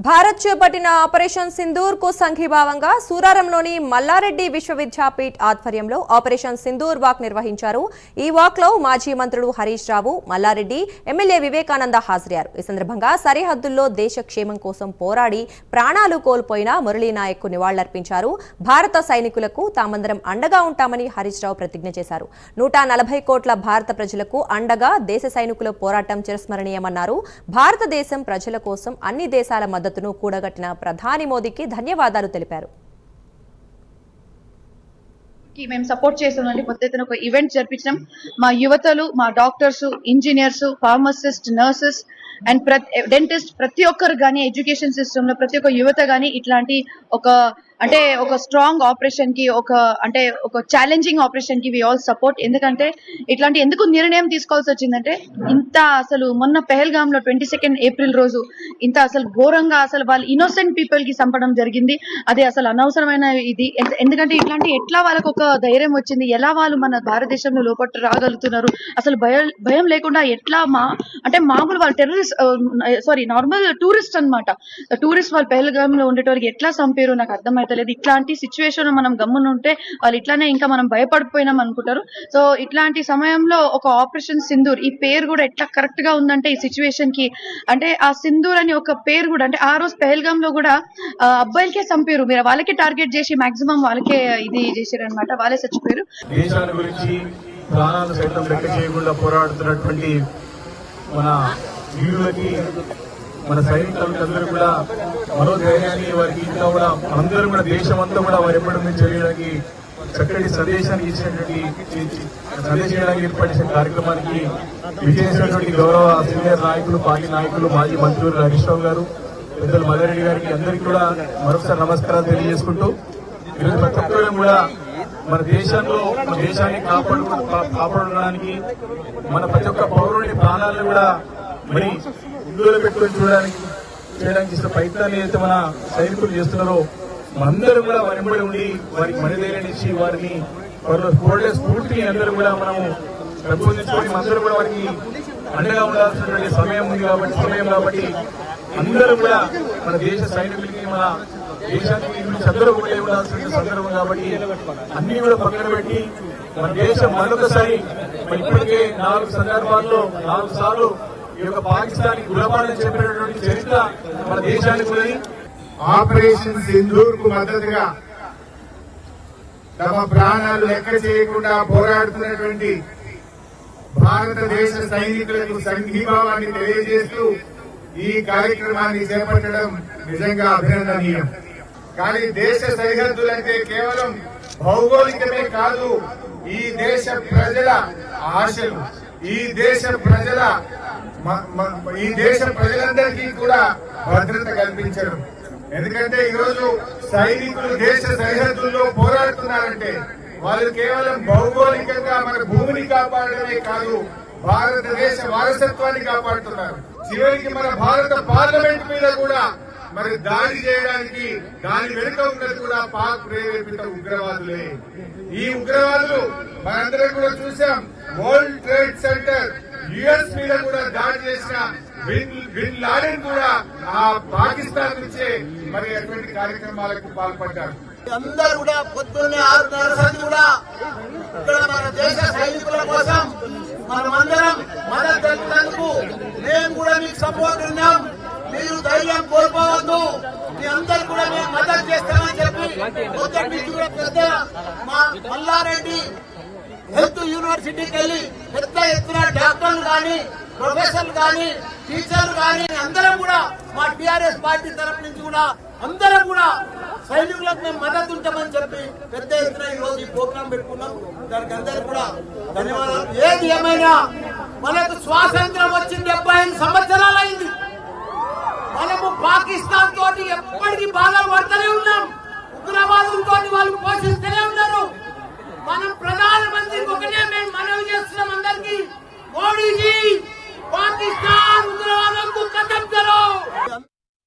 భారత్ చేపట్టిన ఆపరేషన్ సింధూర్ కు సంఘీభావంగా సూరారంలోని మల్లారెడ్డి విశ్వవిద్యాపీఠ్ ఆధ్వర్యంలో ఆపరేషన్ సింధూర్ వాక్ నిర్వహించారు. ఈ వాక్ లో మాజీ మంత్రులు హరీష్ రావు, మల్లారెడ్డి, ఎమ్మెల్యే వివేకానంద హాజరయ్యారు. ఈ సందర్భంగా సరిహద్దుల్లో దేశ క్షేమం కోసం పోరాడి ప్రాణాలు కోల్పోయిన మురళీ నాయక్ కు నివాళులర్పించారు. భారత సైనికులకు తామందరం అండగా ఉంటామని హరీష్ రావు ప్రతిజ్ఞ చేశారు. 140 కోట్ల భారత ప్రజలకు అండగా దేశ సైనికుల పోరాటం చిరస్మరణీయమన్నారు. భారతదేశం ప్రజల కోసం అన్ని దేశాల మద్దతును కూడగట్టిన ప్రధాని మోదీకి ధన్యవాదాలు తెలిపారు. మేము సపోర్ట్ చేసామండి. పెద్ద ఎత్తున ఒక ఈవెంట్ జరిపించాం. మా యువతలు, మా doctors, engineers, pharmacist, nurses and dentist ప్రతి ఒక్కరు కానీ ఎడ్యుకేషన్ సిస్టమ్ లో ప్రతి ఒక్క యువత కానీ ఇట్లాంటి ఒక స్ట్రాంగ్ ఆపరేషన్ కి ఒక ఛాలెంజింగ్ ఆపరేషన్ కి వి ఆల్ సపోర్ట్. ఎందుకంటే ఇట్లాంటి ఎందుకు నిర్ణయం తీసుకోవాల్సి వచ్చిందంటే అసలు మొన్న పెహల్గామ్ లో 22 ఏప్రిల్ రోజు అసలు ఘోరంగా వాళ్ళు ఇన్నోసెంట్ పీపుల్ కి చంపడం జరిగింది. అది అసలు అనవసరమైన ఇది. ఎందుకంటే ఇట్లాంటి ఎట్లా వాళ్ళకు ఒక ధైర్యం వచ్చింది, ఎలా వాళ్ళు మన భారతదేశంలో లోపట్టు రాగలుగుతున్నారు, అసలు భయం లేకుండా ఎట్లా మామూలు వాళ్ళు నార్మల్ టూరిస్ట్ అన్నమాట. టూరిస్ట్ వాళ్ళు పెహల్గామ్ లో ఉండేటోరికి ఎట్లా చంపారు నాకు అర్థమైతే లేదు. ఇట్లాంటి సిచ్యువేషన్ మనం గమ్మున ఉంటే వాళ్ళు ఇట్లానే ఇంకా మనం భయపడిపోయినాం అనుకుంటారు. సో ఇట్లాంటి సమయంలో ఒక ఆపరేషన్ సింధూర్ ఈ పేరు కూడా ఎట్లా కరెక్ట్ గా ఉందంటే ఈ సిచ్యువేషన్ కి ఆ సింధూర్ అని ఒక పేరు కూడా ఆ రోజు పెహల్గామ్ లో కూడా అబ్బాయిలకే చంపారు. మీరు వాళ్ళకే టార్గెట్ చేసి మాక్సిమం వాళ్ళకే ఇది చేశారు అనమాట. వాళ్ళే చచ్చిపోయారు. దేశాల గురించి ప్రాణాలు సైతం లెక్క చేయకుండా పోరాడుతున్నటువంటి మన వీరులకి, మన సైనికులందరూ కూడా మనోధైర్యాన్ని వారికి ఇంకా కూడా అందరూ కూడా దేశం అంతా కూడా వారి ఎప్పటి నుంచి చేయడానికి చక్కటి సందేశాన్ని ఇచ్చినటువంటి సందేశానికి ఏర్పడిన కార్యక్రమానికి విజయించినటువంటి గౌరవ సీనియర్ నాయకులు, పార్టీ నాయకులు, మాజీ మంత్రులు హరీష్ రావు గారు, పెద్దలు మల్లారెడ్డి గారికి అందరికీ కూడా మరొకసారి నమస్కారాలు తెలియజేసుకుంటూ ఈరోజు ప్రతి ఒక్కరు కూడా మన దేశంలో మన దేశాన్ని కాపాడడానికి మన ప్రతి ఒక్క పౌరుని ప్రాణాలను కూడా మరి ఇందులో పెట్టుకొని చేయడానికి చేసిన ప్రయత్నాన్ని అయితే మన సైనికులు చేస్తున్నారో మనందరూ కూడా వెంబడి ఉండి వారికి మనధైర్యాన్ని ఇచ్చి వారిని పోరాడే స్ఫూర్తిని అందరూ కూడా మనము పెంపొందించుకొని అందరూ కూడా వారికి అండగా ఉండాల్సినటువంటి సమయం కాబట్టి అందరూ కూడా మన దేశ సైనికులకి, మన దేశానికి అందరూ కూడా ఉండాల్సిన సందర్భం కాబట్టి అన్ని కూడా పక్కన పెట్టి మన దేశం మరొకసారి ఇప్పటికే 4 సందర్భాల్లో 4 సార్లు ఈ యొక్క పాకిస్తాన్ గురపాలని చెప్పినటువంటి చరిత్ర మన దేశానికి ఉన్నది. ఆపరేషన్ సింధూర్ కు మద్దతుగా తమ ప్రాణాలు లెక్క చేయకుండా పోరాడుతున్నటువంటి భారతదేశ సైనికులకు సంఘీభావాన్ని తెలియజేస్తూ ఈ కార్యక్రమాన్ని చేపట్టడం నిజంగా అభినందనీయం. కానీ దేశ సరిహద్దులంటే కేవలం భౌగోళికమే కాదు, ఈ దేశ ప్రజల ఆశలు, ఈ దేశ ప్రజలందరికీ కూడా భద్రత కల్పించడం. ఎందుకంటే ఈరోజు సైనికులు దేశ సరిహద్దుల్లో పోరాడుతున్నారంటే వాళ్ళు కేవలం భౌగోళికంగా మన భూమిని కాపాడమే కాదు, భారతదేశ వారసత్వాన్ని కాపాడుతున్నారు. చివరికి మన భారత పార్లమెంట్ మీద కూడా మరి దాడి చేయడానికి దాని వెనుక ఉన్నది కూడా పాక్ ప్రేరేపిత ఉగ్రవాదులే. ఈ ఉగ్రవాదులు మనందరం కూడా చూసాం. వరల్డ్ ట్రేడ్ సెంటర్ యుఎస్ మీద కూడా దాడి చేసిన బిన్ లాడెన్ కూడా ఆ పాకిస్తాన్ నుంచే మరి అటువంటి కార్యక్రమాలకు పాల్పడ్డారు. అందరూ కూడా పొద్దున్నే 6:30 కూడా ఇక్కడ మన దేశ సైనికుల కోసం మనమందరం మద్దతు తెలిపినందుకు మేము కూడా మీకు సపోర్ట్ ఉన్నాం. మీరు ధైర్యం కోల్పోవద్దు, మీ అందరు కూడా మేము మద్దతు చేస్తామని చెప్పి మొదటి నుంచి కూడా పెద్ద మా మల్లారెడ్డి హెల్త్ యూనివర్సిటీకి వెళ్లి పెద్ద ఎత్తున డాక్టర్లు కానీ, ప్రొఫెసర్లు కానీ, టీచర్లు కానీ అందరం కూడా మా టీఆర్ఎస్ పార్టీ తరఫు నుంచి కూడా అందరం కూడా సైనికులకు మేము మద్దతు ఉంటామని చెప్పి పెద్ద ఎత్తున ఈ రోజు ఈ ప్రోగ్రాం పెట్టుకున్నాం. దానికి అందరికి కూడా ధన్యవాదాలు. ఏది ఏమైనా మనకు స్వాతంత్రం వచ్చింది 75 సంవత్సరాలు అయింది. మనము పాకిస్తాన్ తోటి ఎప్పటికీ బాధలు పడుతూనే ఉన్నాం. ఉగ్రవాదులతో వాళ్ళు పోషిస్తూనే ఉన్నారు. మనం ప్రధానమంత్రికి ఒకటే మేము మనవి చేస్తున్నాం అందరికీ, మోడీజీ